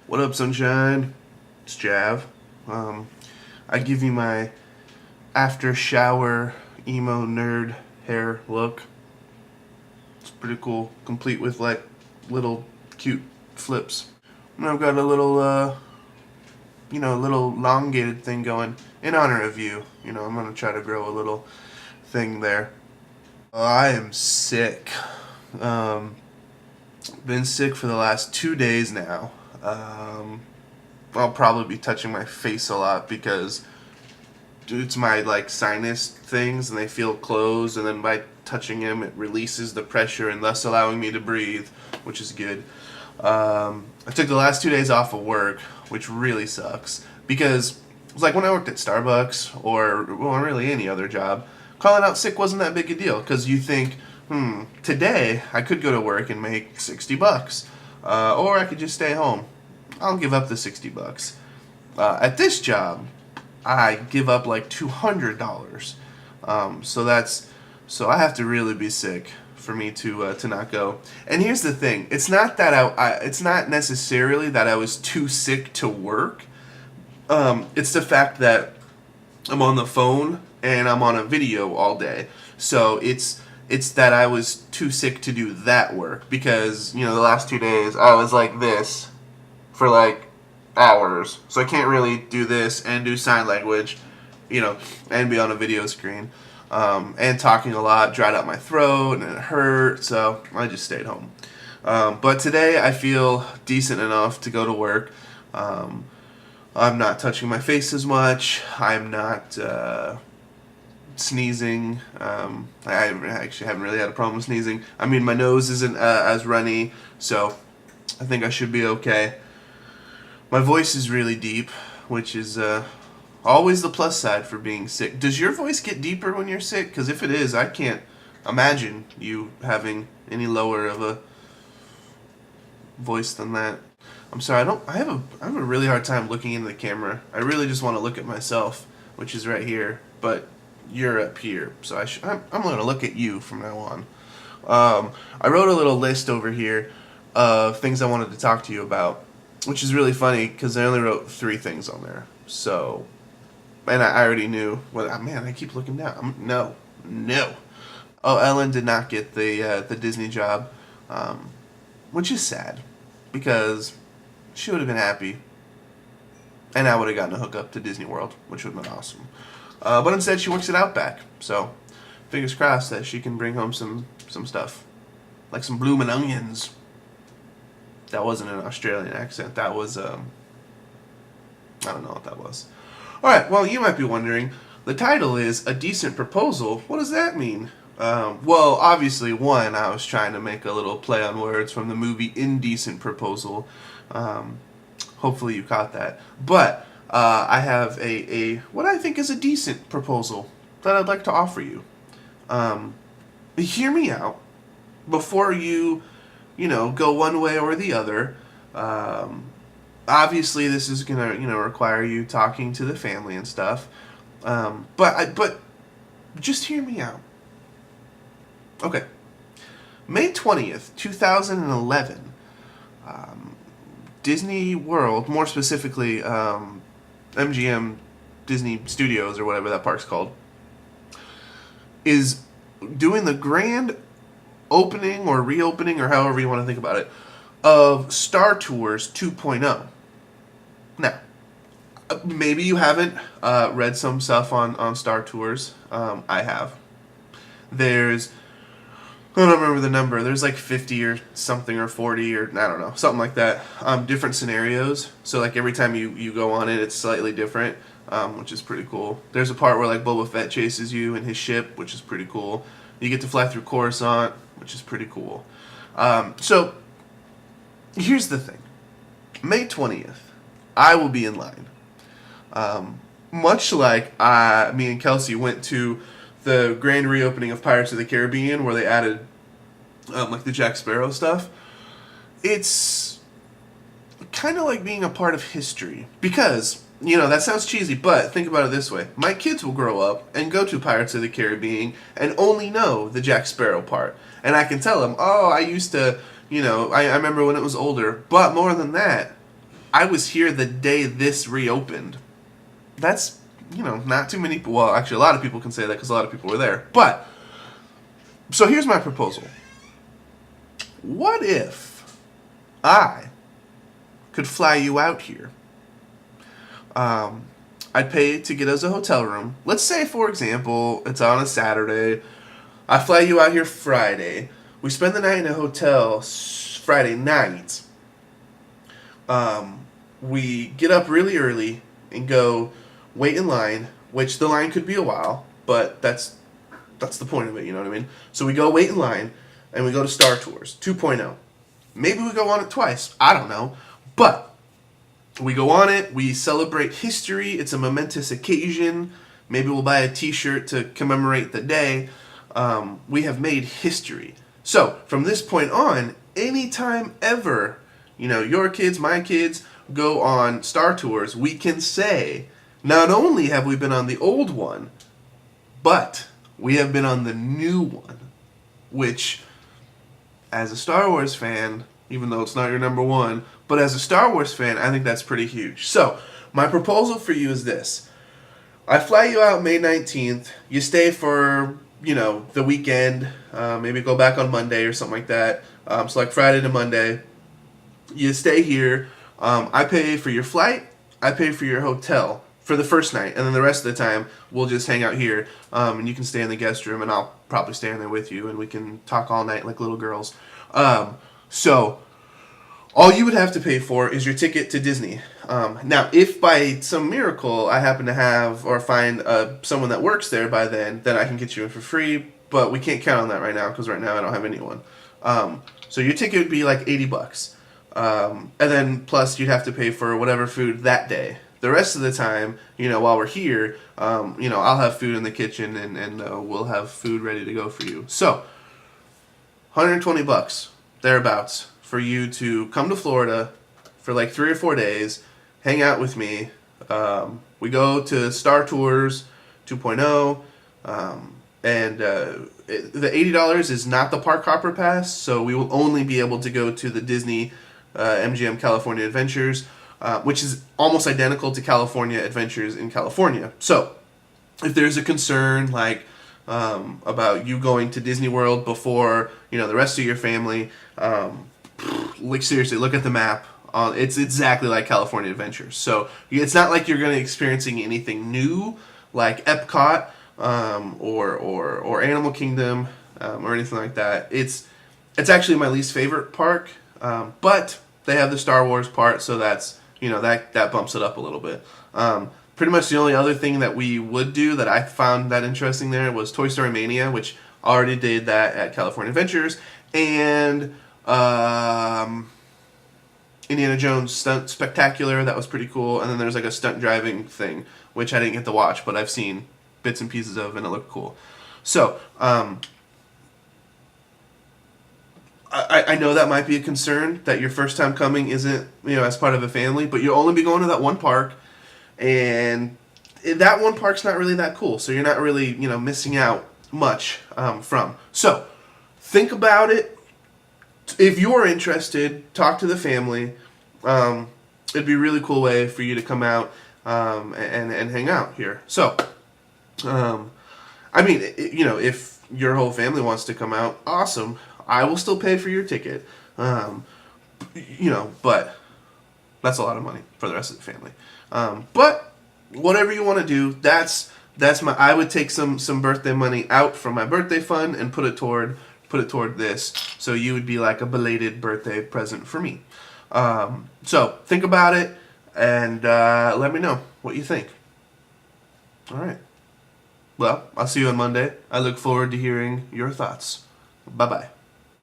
What up, sunshine? It's Jav. Um, I give you my after shower emo nerd hair look. It's pretty cool, complete with like little cute flips. And I've got a little, little elongated thing going in honor of you. I'm gonna try to grow a little thing there. I am sick. Um, been sick for the last 2 days now. I'll probably be touching my face a lot because it's my like sinus things and they feel closed, and then by touching them it releases the pressure and thus allowing me to breathe, which is good. I took the last 2 days off of work, which really sucks because it's like when I worked at Starbucks or well, really any other job, calling out sick wasn't that big a deal because you think, today I could go to work and make $60, or I could just stay home. I'll give up the $60. At this job, I give up like $200. So I have to really be sick for me to not go. And here's the thing: it's not that it's not necessarily that I was too sick to work. It's the fact that I'm on the phone and I'm on a video all day. So it's that I was too sick to do that work because the last 2 days I was like this for like hours. So I can't really do this and do sign language, and be on a video screen. And talking a lot dried out my throat and it hurt, so I just stayed home. But today I feel decent enough to go to work. I'm not touching my face as much. I'm not sneezing. I actually haven't really had a problem with sneezing. I mean, my nose isn't as runny, so I think I should be okay. My voice is really deep, which is always the plus side for being sick. Does your voice get deeper when you're sick? Because if it is, I can't imagine you having any lower of a voice than that. I'm sorry, I have a really hard time looking into the camera. I really just want to look at myself, which is right here, but you're up here, so I'm going to look at you from now on. I wrote a little list over here of things I wanted to talk to you about, which is really funny because I only wrote 3 things on there. So, and I already knew. Well, man, I keep looking down. No. Oh, Ellen did not get the Disney job, which is sad because she would have been happy, and I would have gotten a hookup to Disney World, which would have been awesome. But instead, she works at Outback. So, fingers crossed that she can bring home some stuff, like some bloomin' onions. That wasn't an Australian accent. That was, I don't know what that was. Alright, well, you might be wondering, the title is A Decent Proposal. What does that mean? Well, obviously, one, I was trying to make a little play on words from the movie Indecent Proposal. Hopefully you caught that. But, I have what I think is a decent proposal that I'd like to offer you. Hear me out before you go one way or the other. Obviously, this is gonna, require you talking to the family and stuff. But just hear me out. Okay. May 20th, 2011. Disney World, more specifically, MGM Disney Studios or whatever that park's called, is doing the grand opening or reopening or however you want to think about it of Star Tours 2.0. Now, maybe you haven't read some stuff on Star Tours. I have. I don't remember the number. There's like 50 or something or 40 or I don't know, something like that. Different scenarios. So like every time you go on it, it's slightly different, which is pretty cool. There's a part where like Boba Fett chases you in his ship, which is pretty cool. You get to fly through Coruscant, which is pretty cool. So here's the thing. May 20th, I will be in line. Much like me and Kelsey went to the grand reopening of Pirates of the Caribbean, where they added like the Jack Sparrow stuff. It's kind of like being a part of history because that sounds cheesy, but think about it this way: my kids will grow up and go to Pirates of the Caribbean and only know the Jack Sparrow part, and I can tell them, oh, I used to, I remember when it was older, but more than that, I was here the day this reopened. That's, not too many. Well, actually, a lot of people can say that because a lot of people were there. But, so here's my proposal. What if I could fly you out here? I'd pay to get us a hotel room. Let's say, for example, it's on a Saturday. I fly you out here Friday. We spend the night in a hotel Friday night. We get up really early and go wait in line, which the line could be a while, but that's the point of it, you know what I mean? So we go wait in line, and we go to Star Tours 2.0. Maybe we go on it twice. I don't know. But we go on it. We celebrate history. It's a momentous occasion. Maybe we'll buy a T-shirt to commemorate the day. We have made history. So from this point on, anytime ever, your kids, my kids, go on Star Tours, we can say, not only have we been on the old one, but we have been on the new one, which, as a Star Wars fan, even though it's not your number one, but as a Star Wars fan, I think that's pretty huge. So, my proposal for you is this. I fly you out May 19th. You stay for, the weekend. Maybe go back on Monday or something like that. So, like Friday to Monday. You stay here. I pay for your flight. I pay for your hotel for the first night. And then the rest of the time, we'll just hang out here. And you can stay in the guest room, and I'll probably stay in there with you, and we can talk all night like little girls. So, all you would have to pay for is your ticket to Disney. Now, if by some miracle I happen to have or find someone that works there by then I can get you in for free. But we can't count on that right now because right now I don't have anyone. So your ticket would be like $80. And then plus you'd have to pay for whatever food that day. The rest of the time, while we're here, I'll have food in the kitchen and we'll have food ready to go for you. So, $120 thereabouts for you to come to Florida for like 3 or 4 days, hang out with me. We go to Star Tours 2.0, and the $80 is not the Park Hopper Pass, so we will only be able to go to the Disney MGM California Adventures, which is almost identical to California Adventures in California. So, if there's a concern like about you going to Disney World before the rest of your family, like seriously, look at the map. It's exactly like California Adventures. So it's not like you're going to be experiencing anything new like Epcot or Animal Kingdom or anything like that. It's actually my least favorite park, but they have the Star Wars part, so that's that bumps it up a little bit. Pretty much the only other thing that we would do that I found that interesting there was Toy Story Mania, which already did that at California Adventures, and Indiana Jones Stunt Spectacular. That was pretty cool. And then there's like a stunt driving thing, which I didn't get to watch, but I've seen bits and pieces of, and it looked cool. So, I know that might be a concern that your first time coming isn't, as part of a family, but you'll only be going to that one park, and that one park's not really that cool, so you're not really, missing out much from. So, think about it. If you're interested, talk to the family. It'd be a really cool way for you to come out and hang out here. So, if your whole family wants to come out, awesome. I will still pay for your ticket. But that's a lot of money for the rest of the family. But whatever you want to do, that's I would take some birthday money out from my birthday fund and put it toward this, so you would be like a belated birthday present for me. So think about it and let me know what you think. All right. Well, I'll see you on Monday. I look forward to hearing your thoughts. Bye-bye.